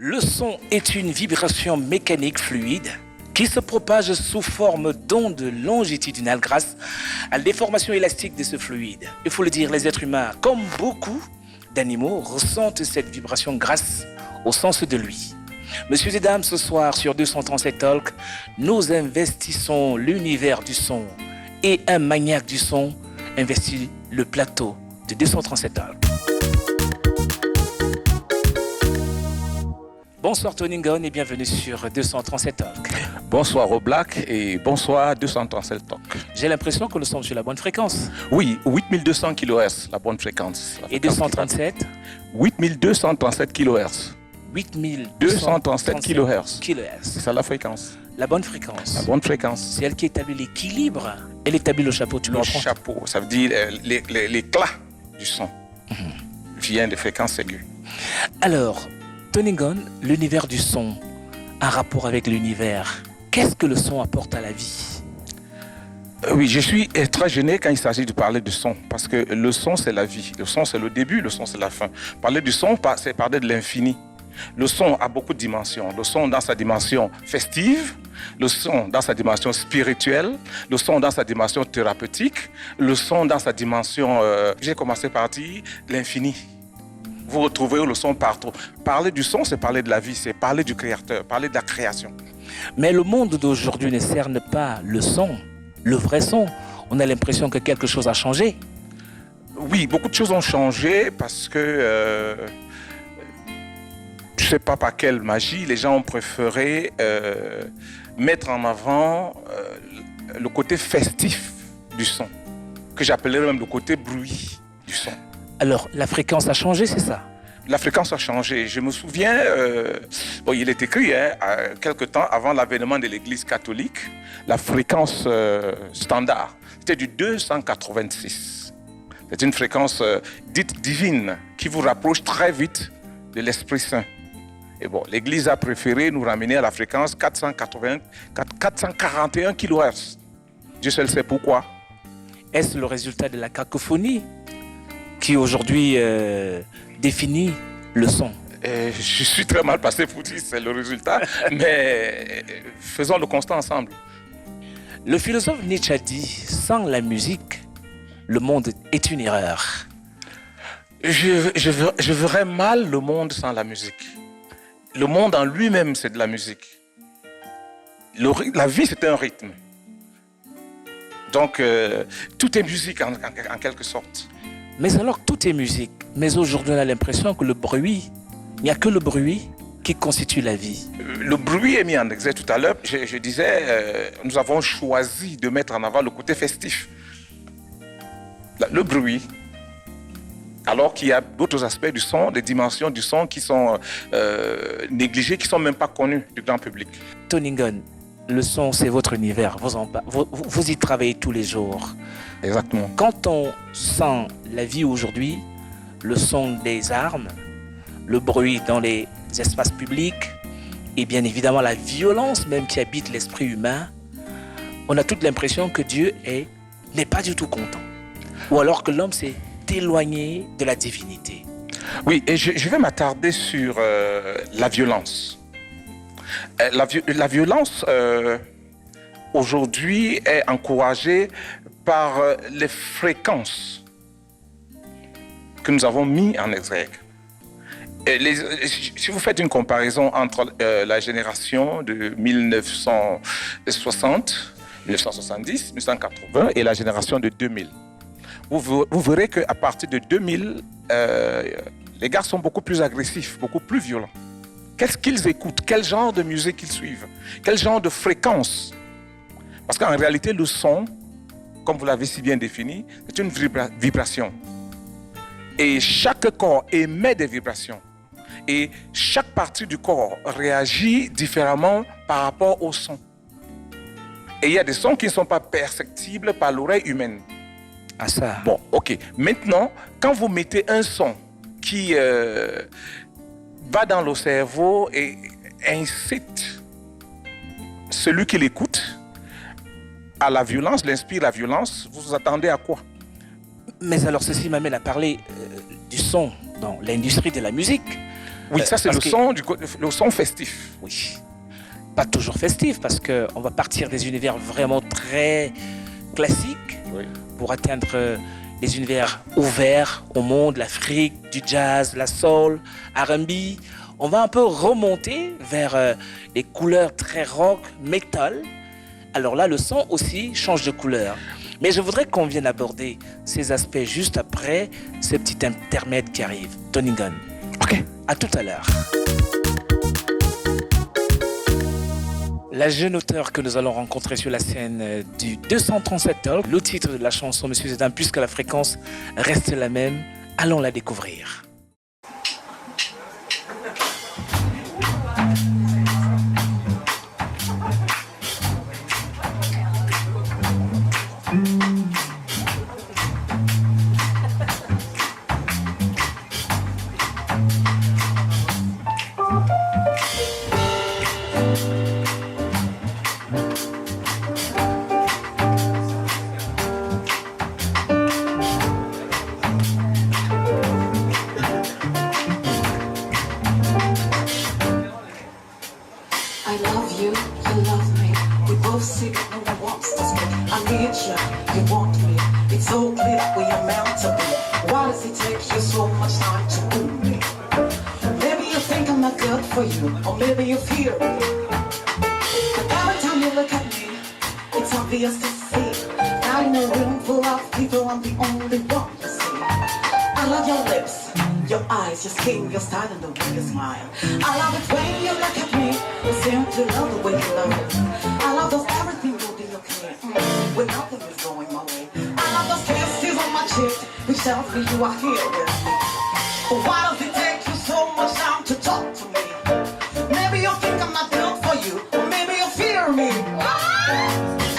Le son est une vibration mécanique fluide qui se propage sous forme d'ondes longitudinales grâce à la déformation élastique de ce fluide. Il faut le dire, les êtres humains, comme beaucoup d'animaux, ressentent cette vibration grâce au sens de l'ouïe. Messieurs et dames, ce soir sur 237 Talk, nous investissons l'univers du son et un maniaque du son investit le plateau de 237 Talk. Bonsoir Tony Ngon et bienvenue sur 237 Talk. Bonsoir Oblak et bonsoir 237 Talk. J'ai l'impression que nous sommes sur la bonne fréquence. Oui, 8200 kHz, la bonne fréquence. Et 237 8237 kHz. 8237 kHz. C'est ça la fréquence. La bonne fréquence. La bonne fréquence. C'est elle qui établit l'équilibre. Elle établit le chapeau, tu le comprends? Le chapeau, ça veut dire l'éclat du son vient des fréquences aiguës. Alors, Tony Ngon, l'univers du son, un rapport avec l'univers. Qu'est-ce que le son apporte à la vie? Oui, je suis très gêné quand il s'agit de parler du son, parce que le son, c'est la vie. Le son, c'est le début, le son, c'est la fin. Parler du son, c'est parler de l'infini. Le son a beaucoup de dimensions. Le son dans sa dimension festive, le son dans sa dimension spirituelle, le son dans sa dimension thérapeutique, le son dans sa dimension, j'ai commencé par dire, l'infini. Vous retrouvez le son partout. Parler du son, c'est parler de la vie, c'est parler du créateur, parler de la création. Mais le monde d'aujourd'hui ne cerne pas le son, le vrai son. On a l'impression que quelque chose a changé. Oui, beaucoup de choses ont changé parce que, je ne sais pas par quelle magie, les gens ont préféré mettre en avant le côté festif du son, que j'appellerais même le côté bruit du son. Alors, la fréquence a changé, c'est ça? La fréquence a changé. Je me souviens, il est écrit, quelque temps avant l'avènement de l'Église catholique, la fréquence standard, c'était du 286. C'est une fréquence dite divine qui vous rapproche très vite de l'Esprit Saint. Et bon, l'Église a préféré nous ramener à la fréquence 441 kHz. Dieu seul sait pourquoi. Est-ce le résultat de la cacophonie qui aujourd'hui définit le son? Je suis très mal passé pour dire c'est le résultat, mais faisons le constat ensemble. Le philosophe Nietzsche a dit, sans la musique, le monde est une erreur. Je verrais mal le monde sans la musique. Le monde en lui-même, c'est de la musique. La vie, c'est un rythme. Donc, tout est musique en quelque sorte. Mais alors, tout est musique. Mais aujourd'hui, on a l'impression que le bruit, il n'y a que le bruit qui constitue la vie. Le bruit est mis en exergue tout à l'heure. Je disais, nous avons choisi de mettre en avant le côté festif. Le bruit. Alors qu'il y a d'autres aspects du son, des dimensions du son qui sont négligées, qui ne sont même pas connues du grand public. Tony Ngon, le son, c'est votre univers. Vous y travaillez tous les jours. Exactement. Quand on sent la vie aujourd'hui, le son des armes, le bruit dans les espaces publics et bien évidemment la violence même qui habite l'esprit humain, on a toute l'impression que Dieu n'est pas du tout content. Ou alors que l'homme s'est éloigné de la divinité. Oui, et je vais m'attarder sur la violence. La violence aujourd'hui est encouragée par les fréquences que nous avons mis en exergue. Si vous faites une comparaison entre la génération de 1960, 1970, 1980 et la génération de 2000, vous verrez qu'à partir de 2000, les gars sont beaucoup plus agressifs, beaucoup plus violents. Qu'est-ce qu'ils écoutent? Quel genre de musique ils suivent? Quel genre de fréquence? Parce qu'en réalité, le son, comme vous l'avez si bien défini, c'est une vibration. Et chaque corps émet des vibrations. Et chaque partie du corps réagit différemment par rapport au son. Et il y a des sons qui ne sont pas perceptibles par l'oreille humaine. Ah ça. Bon, ok. Maintenant, quand vous mettez un son qui va dans le cerveau et incite celui qui l'écoute à la violence, l'inspire la violence, vous vous attendez à quoi? Mais alors ceci m'amène à parler du son dans l'industrie de la musique. Oui, ça c'est Parce le que- son, le son festif. Oui. Pas toujours festif parce qu'on va partir des univers vraiment très classiques Oui. pour atteindre les univers ouverts au monde, l'Afrique, du jazz, la soul, R&B. On va un peu remonter vers les couleurs très rock, metal. Alors là, le son aussi change de couleur. Mais je voudrais qu'on vienne aborder ces aspects juste après ce petit intermède qui arrive. Tony Gunn. Ok. À tout à l'heure. La jeune auteure que nous allons rencontrer sur la scène du 237 Talk, le titre de la chanson, Monsieur Zedin, puisque la fréquence reste la même, allons la découvrir. I love you, you love me. We both see that no one wants to speak. I need you, you want me. It's so clear we are meant to be. Why does it take you so much time to woo me? Maybe you think I'm not good for you, or maybe you fear me. But every time you look at me, it's obvious to see. Now in a room full of people, I'm the only one you see. I love your lips, your eyes, your skin, your style, and the way you smile. I love it when you look at me. You seem to love the way you love it. I love those everything will be okay when nothing is going my way. I love those kisses on my cheek, which tells me you are here with me. But why does it take you so much time to talk to me? Maybe you think I'm not good for you, or maybe you fear me.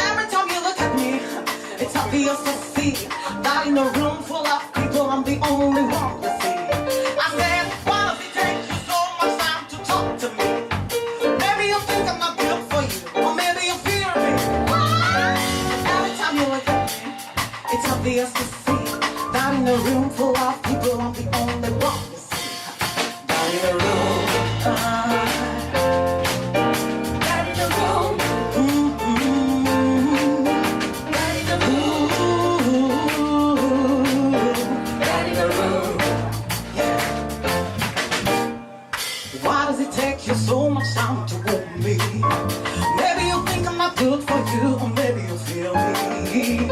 Every time you look at me, it's obvious to see that in a room full of people, I'm the only one you see. I said, why does it take you so much time to talk to me? Maybe you think I'm not good for you, or maybe you fear me. Every time you look at me, it's obvious to see that in a room full of people, I'm the only one you see. That in a room, that in a room, that in a room, that in a room, yeah. Why does it take you so much time to woo me? Maybe you think I'm not good for you, or maybe you feel me.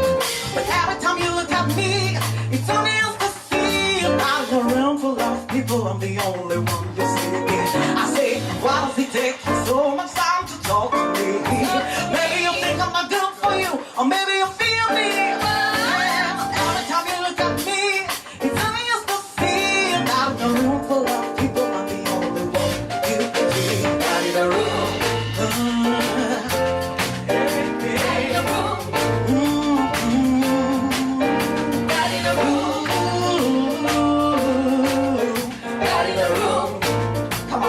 But every time you look at me, it's obvious to see that in a room full of people, I'm the only one you see. I say, why does it take you so much time to talk to me? Maybe you think I'm not good for you, or maybe you feel me. Every time you look at me, it's obvious to see that in a room full of people, I'm the only one you can see. That in a room, that in a room, that in a room, that in a room. Come on.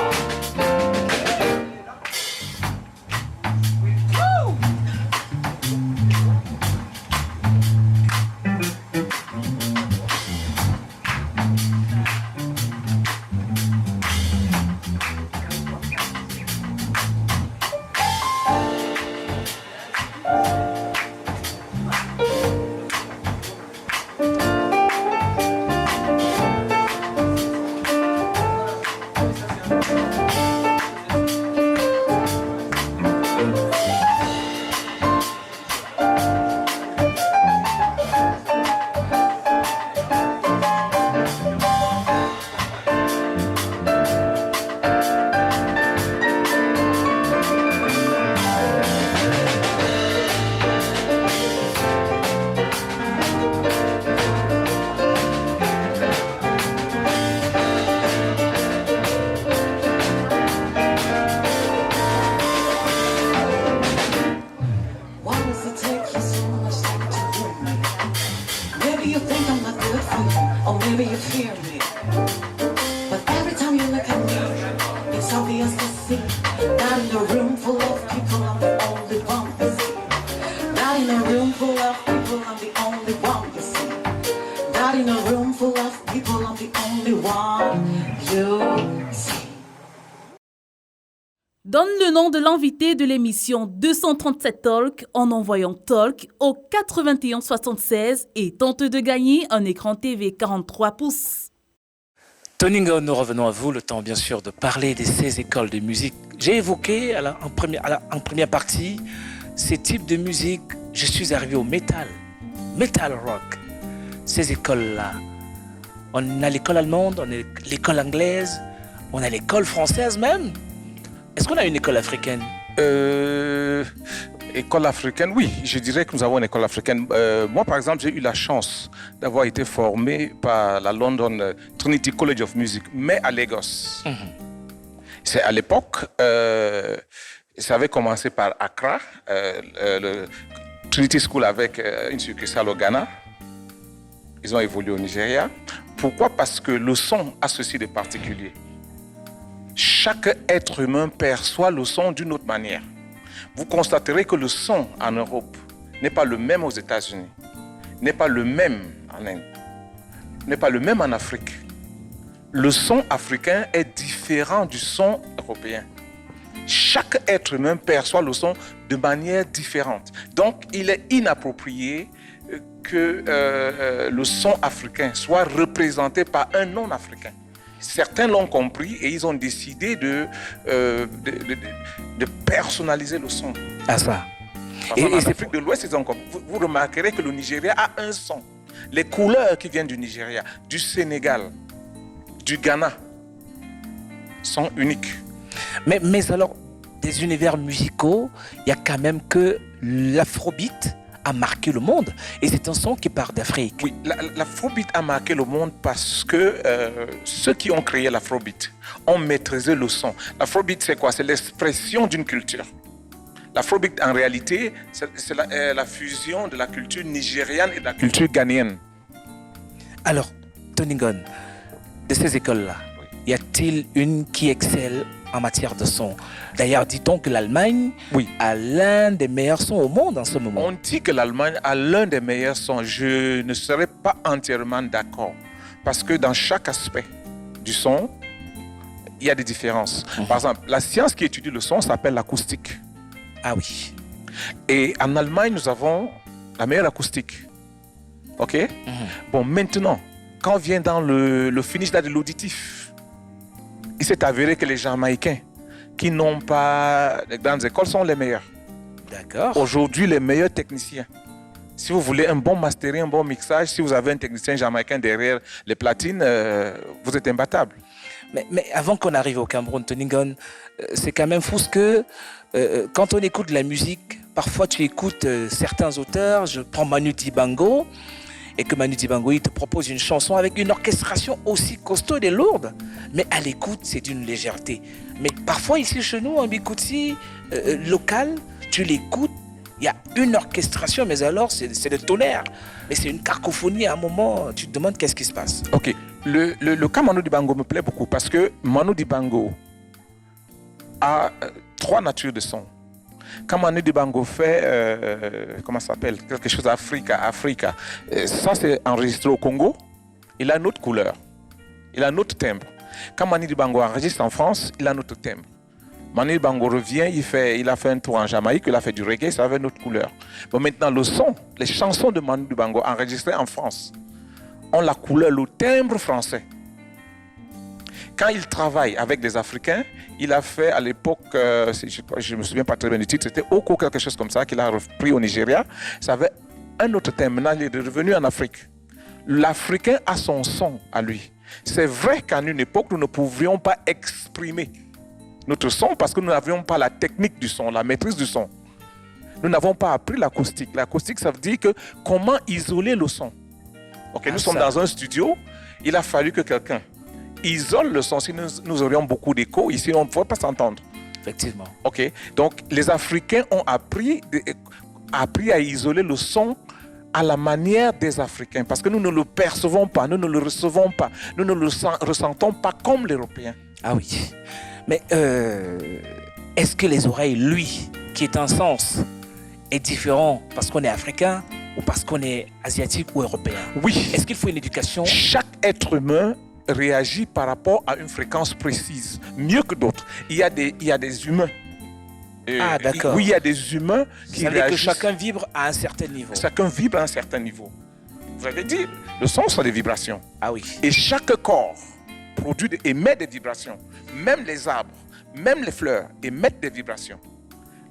Why does it take you so much time to woo me? Maybe you think I'm not good for you, or maybe you fear me. But every time you look at me, it's obvious to see that in a room full of people, I'm the only one you see. That in a room full of people, I'm the only one you see. That in a room full of people, I'm the only one you see. Donne le nom de l'invité de l'émission 237 Talk en envoyant Talk au 81 76 et tente de gagner un écran TV 43 pouces. Tony Ngone, nous revenons à vous, le temps bien sûr de parler de ces écoles de musique. J'ai évoqué en première partie ces types de musique. Je suis arrivé au metal rock. Ces écoles-là, on a l'école allemande, on a l'école anglaise, on a l'école française même. Est-ce qu'on a une école africaine? École africaine, oui, je dirais que nous avons une école africaine. Moi, par exemple, j'ai eu la chance d'avoir été formé par la London Trinity College of Music, mais à Lagos. C'est à l'époque, ça avait commencé par Accra, le Trinity School avec une succursale au Ghana. Ils ont évolué au Nigeria. Pourquoi? Parce que le son a ceci de particulier. Chaque être humain perçoit le son d'une autre manière. Vous constaterez que le son en Europe n'est pas le même aux États-Unis, n'est pas le même en Inde, n'est pas le même en Afrique. Le son africain est différent du son européen. Chaque être humain perçoit le son de manière différente. Donc, il est inapproprié que le son africain soit représenté par un non-africain. Certains l'ont compris et ils ont décidé de personnaliser le son. Ah ça. Et en Afrique de l'Ouest, ils ont compris. Vous remarquerez que le Nigeria a un son. Les couleurs qui viennent du Nigeria, du Sénégal, du Ghana sont uniques. Mais alors, des univers musicaux, il y a quand même que l'afrobeat a marqué le monde. Et c'est un son qui part d'Afrique. Oui, l'afrobeat a marqué le monde parce que ceux qui ont créé l'afrobeat ont maîtrisé le son. L'afrobeat, c'est quoi? C'est l'expression d'une culture. L'afrobeat, en réalité, c'est la fusion de la culture nigériane et de la culture ghanéenne. Alors, Tony Ngone, de ces écoles-là, y a-t-il une qui excelle en matière de son? D'ailleurs, dit-on que l'Allemagne a l'un des meilleurs sons au monde en ce moment. On dit que l'Allemagne a l'un des meilleurs sons. Je ne serais pas entièrement d'accord. Parce que dans chaque aspect du son, il y a des différences. Par exemple, la science qui étudie le son s'appelle l'acoustique. Ah oui. Et en Allemagne, nous avons la meilleure acoustique. OK? Bon, maintenant, quand on vient dans le finish de l'auditif, il s'est avéré que les Jamaïcains qui n'ont pas de grandes écoles sont les meilleurs. D'accord. Aujourd'hui, les meilleurs techniciens. Si vous voulez un bon mastering, un bon mixage, si vous avez un technicien jamaïcain derrière les platines, vous êtes imbattable. Mais avant qu'on arrive au Cameroun, Tony Ngone, c'est quand même fou ce que quand on écoute de la musique, parfois tu écoutes certains auteurs, je prends Manu Dibango, et que Manu Dibango, il te propose une chanson avec une orchestration aussi costaud et lourde, mais à l'écoute, c'est d'une légèreté. Mais parfois, ici, chez nous, en Bikouti, local, tu l'écoutes, il y a une orchestration, mais alors, c'est le tonnerre. Mais c'est une cacophonie, à un moment, tu te demandes qu'est-ce qui se passe. Ok, le cas Manu Dibango me plaît beaucoup parce que Manu Dibango a trois natures de son. Quand Manu Dibango fait, comment ça s'appelle, quelque chose Africa, ça c'est enregistré au Congo, il a une autre couleur, il a un autre timbre. Quand Manu Dibango enregistre en France, il a un autre timbre. Manu Dibango revient, il a fait un tour en Jamaïque, il a fait du reggae, ça avait une autre couleur. Bon, maintenant, le son, les chansons de Manu Dibango enregistrées en France ont la couleur, le timbre français. Quand il travaille avec des Africains, il a fait à l'époque, je ne me souviens pas très bien du titre, c'était Oko, quelque chose comme ça, qu'il a repris au Nigeria. Ça avait un autre thème. Maintenant, il est revenu en Afrique. L'Africain a son son à lui. C'est vrai qu'à une époque, nous ne pouvions pas exprimer notre son parce que nous n'avions pas la technique du son, la maîtrise du son. Nous n'avons pas appris l'acoustique. L'acoustique, ça veut dire que comment isoler le son. Ok, nous sommes dans un studio, il a fallu que quelqu'un isole le son, sinon nous aurions beaucoup d'écho. Ici, on ne pourrait pas s'entendre. Effectivement. Ok, donc les Africains ont appris à isoler le son à la manière des Africains, parce que nous ne le percevons pas, nous ne le recevons pas, nous ne le ressentons pas comme l'Européen. Ah oui. Mais est-ce que les oreilles, lui, qui est un sens, est différent parce qu'on est africain ou parce qu'on est asiatique ou européen? Oui. Est-ce qu'il faut une éducation? Chaque être humain réagit par rapport à une fréquence précise, mieux que d'autres. Il y a des humains. Ah, d'accord. Oui, il y a des humains qui C'est-à-dire que réagissent. chacun vibre à un certain niveau. Chacun vibre à un certain niveau. Vous avez dit, le son sont des vibrations. Ah oui. Et chaque corps émet des vibrations. Même les arbres, même les fleurs émettent des vibrations.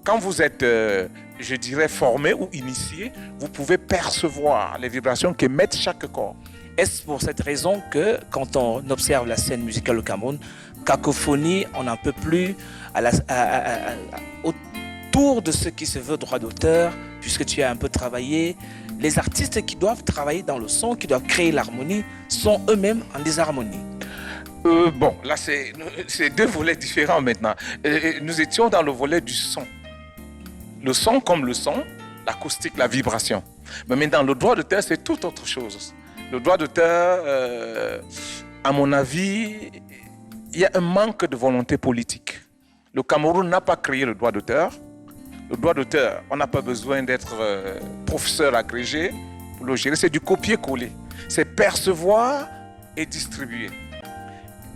Quand vous êtes, je dirais, formé ou initié, vous pouvez percevoir les vibrations qu'émettent chaque corps. Est-ce pour cette raison que, quand on observe la scène musicale au Cameroun, cacophonie, on n'en peut plus autour de ce qui se veut droit d'auteur, puisque tu as un peu travaillé, les artistes qui doivent travailler dans le son, qui doivent créer l'harmonie, sont eux-mêmes en désharmonie. Bon, là, c'est deux volets différents maintenant. Nous étions dans le volet du son. Le son comme le son, l'acoustique, la vibration. Mais maintenant, le droit d'auteur, c'est tout autre chose. Le droit d'auteur, à mon avis, il y a un manque de volonté politique. Le Cameroun n'a pas créé le droit d'auteur. Le droit d'auteur, on n'a pas besoin d'être professeur agrégé pour le gérer. C'est du copier-coller. C'est percevoir et distribuer.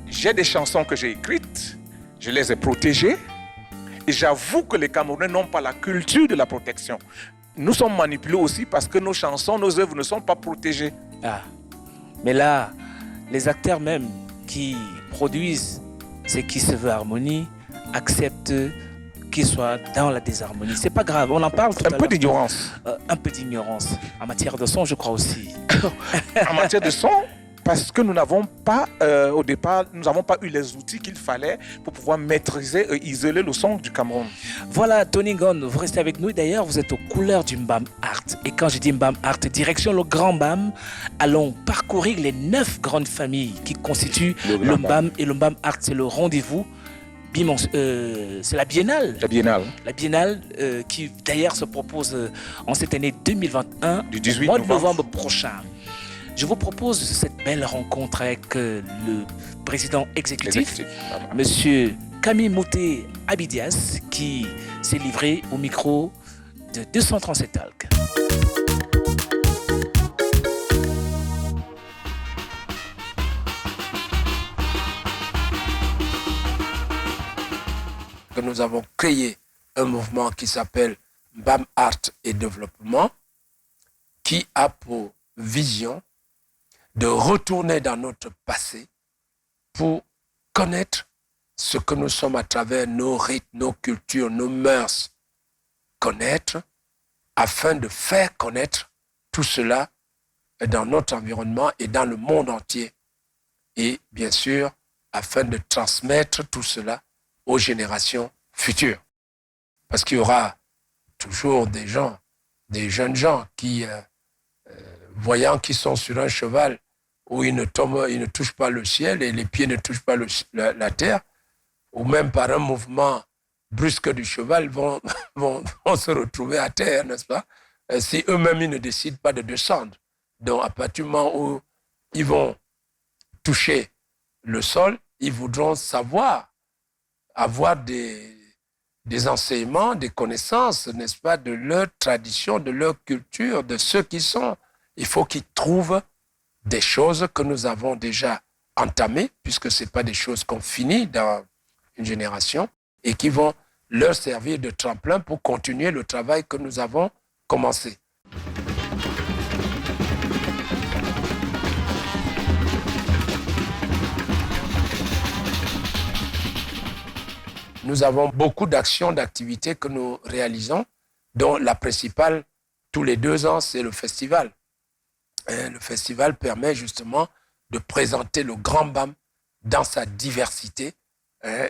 J'ai des chansons que j'ai écrites, je les ai protégées. Et j'avoue que les Camerounais n'ont pas la culture de la protection. Nous sommes manipulés aussi parce que nos chansons, nos œuvres ne sont pas protégées. Ah. Mais là, les acteurs même qui produisent ce qui se veut harmonie acceptent qu'ils soient dans la désharmonie. C'est pas grave, on en parle tout à l'heure. Un peu d'ignorance. Un peu d'ignorance. En matière de son, je crois aussi. En matière de son, parce que nous n'avons pas, au départ, nous n'avons pas eu les outils qu'il fallait pour pouvoir maîtriser et isoler le son du Cameroun. Voilà, Tony Gon, vous restez avec nous. D'ailleurs, vous êtes aux couleurs du Mbam Art. Et quand je dis Mbam Art, direction le Grand Mbam, allons parcourir les 9 grandes familles qui constituent le Mbam. Et le Mbam Art, c'est le rendez-vous. C'est la Biennale. La Biennale. La Biennale qui d'ailleurs se propose en cette année 2021, du 18 mois de novembre prochain. Je vous propose cette belle rencontre avec le président exécutif, Monsieur Camille Mouté Abidias, qui s'est livré au micro de 237 Talk. Que nous avons créé un mouvement qui s'appelle BAM Art et Développement, qui a pour vision de retourner dans notre passé pour connaître ce que nous sommes à travers nos rites, nos cultures, nos mœurs, connaître afin de faire connaître tout cela dans notre environnement et dans le monde entier. Et bien sûr, afin de transmettre tout cela aux générations futures. Parce qu'il y aura toujours des gens, des jeunes gens qui, voyant qu'ils sont sur un cheval où ils ne touchent pas le ciel et les pieds ne touchent pas la terre, ou même par un mouvement brusque du cheval vont se retrouver à terre, n'est-ce pas? Si eux-mêmes ils ne décident pas de descendre. Donc à partir du moment où ils vont toucher le sol, ils voudront savoir, avoir des enseignements, des connaissances, n'est-ce pas, de leur tradition, de leur culture, de ceux qui sont. Il faut qu'ils trouvent des choses que nous avons déjà entamées, puisque ce n'est pas des choses qu'on finit dans une génération, et qui vont leur servir de tremplin pour continuer le travail que nous avons commencé. Nous avons beaucoup d'actions, d'activités que nous réalisons, dont la principale, tous les 2 ans, c'est le festival. Le festival permet justement de présenter le Grand Mbam dans sa diversité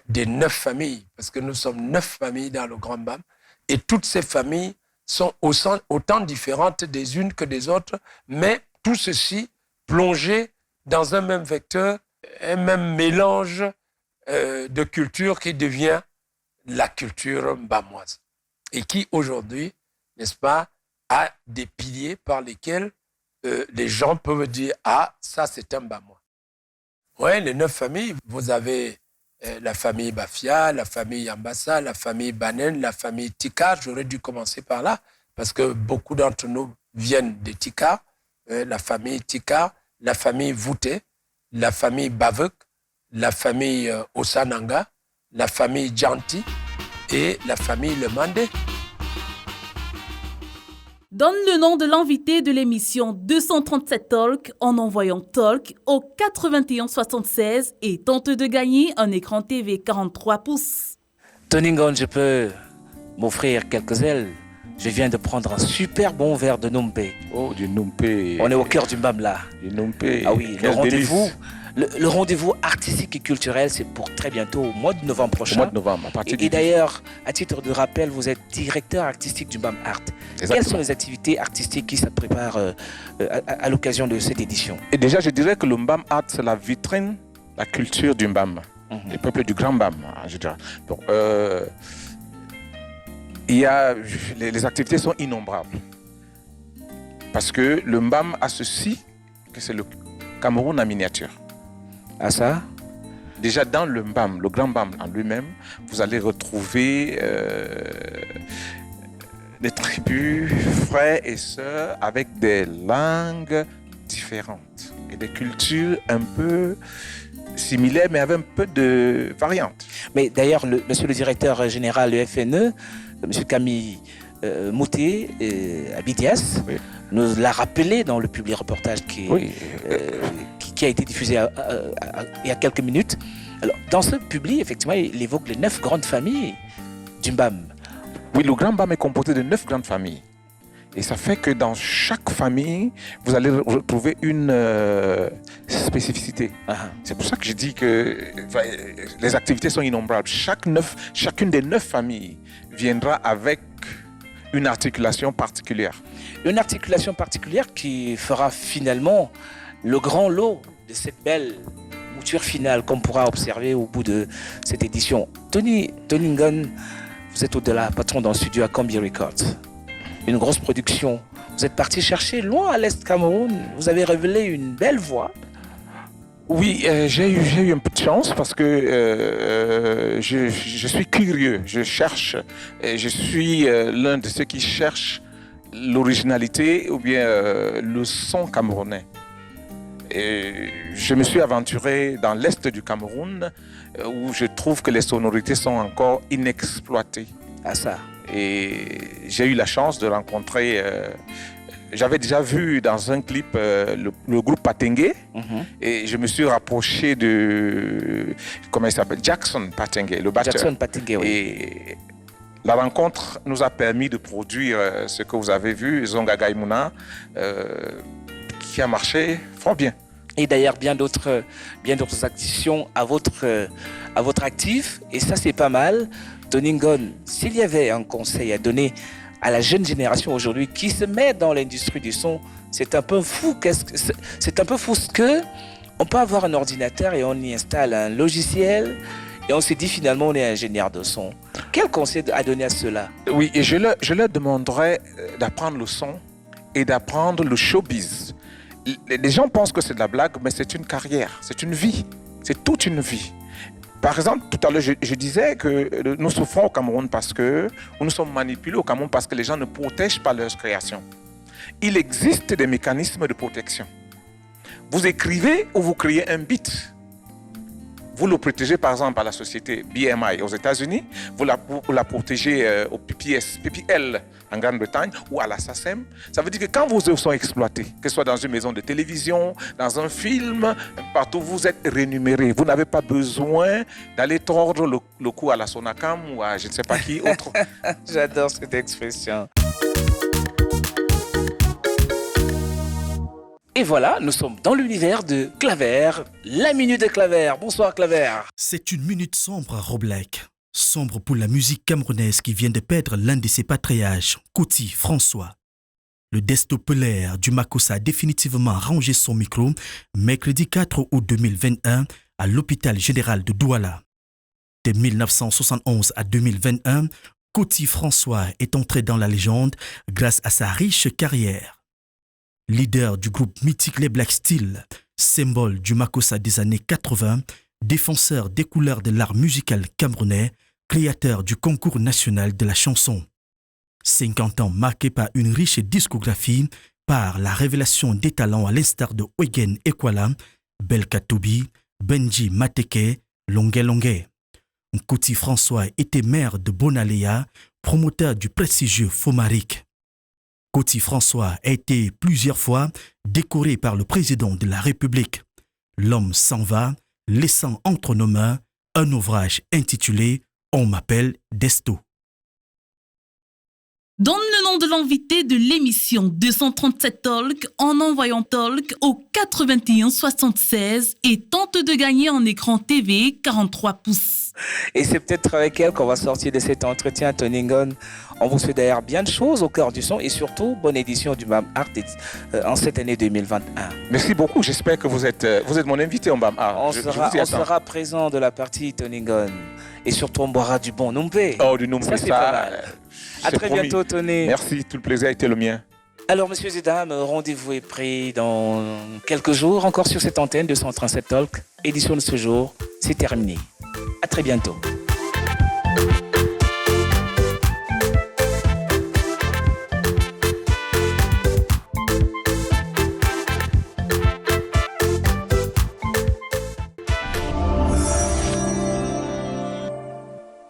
des 9 familles, parce que nous sommes 9 familles dans le Grand Mbam, et toutes ces familles sont autant différentes des unes que des autres, mais tout ceci plongé dans un même vecteur, un même mélange de culture qui devient la culture mbamoise et qui aujourd'hui, n'est-ce pas, a des piliers par lesquels les gens peuvent dire « Ah, ça c'est un Mbamois ». Oui, les 9 familles, vous avez la famille Bafia, la famille Yambassa, la famille Banen, la famille Tikar. J'aurais dû commencer par là parce que beaucoup d'entre nous viennent de Tikar, la famille Tikar, la famille Vouté, la famille Bavek, la famille Osananga, la famille Djanti et la famille Le Mandé. Donne le nom de l'invité de l'émission 237 Talk en envoyant Talk au 81 76 et tente de gagner un écran TV 43 pouces. Tony Ngon, je peux m'offrir quelques ailes. Je viens de prendre un super bon verre de Numpé. Oh, du Numpé. On est au cœur du Mbam là. Du Numpé. Ah oui, Quel rendez-vous. délice. Le rendez-vous artistique et culturel, c'est pour très bientôt, au mois de novembre Au prochain. mois de novembre, à partir du Et d'ailleurs, à titre de rappel, vous êtes directeur artistique du Mbam Art. Quelles sont Exactement. les activités artistiques qui se préparent à l'occasion de cette édition? Et déjà, je dirais que le Mbam Art, c'est la vitrine, la culture du Mbam, le peuple du Grand Mbam, je dirais. Donc, il y a, les activités sont innombrables. Parce que le Mbam a ceci, que c'est le Cameroun en miniature. Ah ça? Déjà dans le Mbam, le Grand Mbam en lui-même, vous allez retrouver des tribus, frères et sœurs, avec des langues différentes et des cultures un peu similaires, mais avec un peu de variantes. Mais d'ailleurs, monsieur le directeur général du FNE, monsieur Camille Mouté Abidias, Oui. nous l'a rappelé dans le public reportage qui a été diffusé il y a quelques minutes. Alors, dans ce public, effectivement, il évoque les 9 grandes familles du Mbam. Oui, le Grand Mbam est composé de 9 grandes familles. Et ça fait que dans chaque famille, vous allez retrouver une spécificité. C'est pour ça que je dis que les activités sont innombrables. Chacune des 9 familles viendra avec une articulation particulière. Une articulation particulière qui fera finalement le grand lot de cette belle mouture finale qu'on pourra observer au bout de cette édition. Tony Ngon, vous êtes au-delà, patron dans le studio à Combi Records. Une grosse production. Vous êtes parti chercher loin à l'Est Cameroun. Vous avez révélé une belle voix. Oui, j'ai eu un peu de chance parce que je suis curieux, je cherche, et je suis l'un de ceux qui cherchent l'originalité ou bien le son camerounais. Et je me suis aventuré dans l'Est du Cameroun où je trouve que les sonorités sont encore inexploitées. Ah ça. Et j'ai eu la chance de rencontrer... j'avais déjà vu dans un clip le groupe Patengue et je me suis rapproché de... Comment il s'appelle? Jackson Patengue, le batteur. Jackson Patengue, oui. Et la rencontre nous a permis de produire ce que vous avez vu, Zonga Gaïmouna, qui a marché fort bien. Et d'ailleurs, bien d'autres actions à votre actif. Et ça, c'est pas mal. Tony Ngon, s'il y avait un conseil à donner à la jeune génération aujourd'hui qui se met dans l'industrie du son, c'est un peu fou. C'est un peu fou ce que on peut avoir un ordinateur et on y installe un logiciel et on se dit finalement on est ingénieur de son. Quel conseil à donner à ceux-là? Oui, et je leur demanderais d'apprendre le son et d'apprendre le showbiz. Les gens pensent que c'est de la blague, mais c'est une carrière, c'est une vie, c'est toute une vie. Par exemple, tout à l'heure, je disais que nous souffrons au Cameroun parce que nous sommes manipulés au Cameroun parce que les gens ne protègent pas leurs créations. Il existe des mécanismes de protection. Vous écrivez ou vous créez un beat. Vous le protégez par exemple à la société BMI aux États-Unis, vous la protégez au PPL en Grande-Bretagne ou à la SACEM. Ça veut dire que quand vos œuvres sont exploitées, que ce soit dans une maison de télévision, dans un film, partout vous êtes rémunéré. Vous n'avez pas besoin d'aller tordre le cou à la Sonacam ou à je ne sais pas qui autre. J'adore cette expression. Et voilà, nous sommes dans l'univers de Claver, la minute de Claver. Bonsoir Claver. C'est une minute sombre à Roblek. Sombre pour la musique camerounaise qui vient de perdre l'un de ses patriarches, Koti François. Le destin polaire du Makossa a définitivement rangé son micro mercredi 4 août 2021 à l'hôpital général de Douala. De 1971 à 2021, Koti François est entré dans la légende grâce à sa riche carrière. Leader du groupe mythique Les Black Steel, symbole du Makossa des années 80, défenseur des couleurs de l'art musical camerounais, créateur du concours national de la chanson. 50 ans marqués par une riche discographie, par la révélation des talents à l'instar de Eugen Ekwala, Belkatobi, Benji Mateke, Longue. Nkouti François était maire de Bonalea, promoteur du prestigieux Fomaric. Nkouti François a été plusieurs fois décoré par le président de la République. L'homme s'en va, laissant entre nos mains un ouvrage intitulé « On m'appelle Desto ». Donne le nom de l'invité de l'émission 237 Talk en envoyant Talk au 81 76 et tente de gagner un écran TV 43 pouces. Et c'est peut-être avec elle qu'on va sortir de cet entretien, Tony Ngone. On vous souhaite d'ailleurs bien de choses au cœur du son et surtout bonne édition du Mbam Art en cette année 2021. Merci beaucoup. J'espère que vous êtes mon invité au Mbam Art. On sera présent de la partie Tony Ngone et surtout on boira du bon Numpé. Oh, du Numpé, ça c'est pas mal. À très promis. bientôt, Tony. Merci, tout le plaisir a été le mien. Alors, messieurs et dames, rendez-vous est pris dans quelques jours, encore sur cette antenne 237 Talk. Édition de ce jour, c'est terminé. À très bientôt.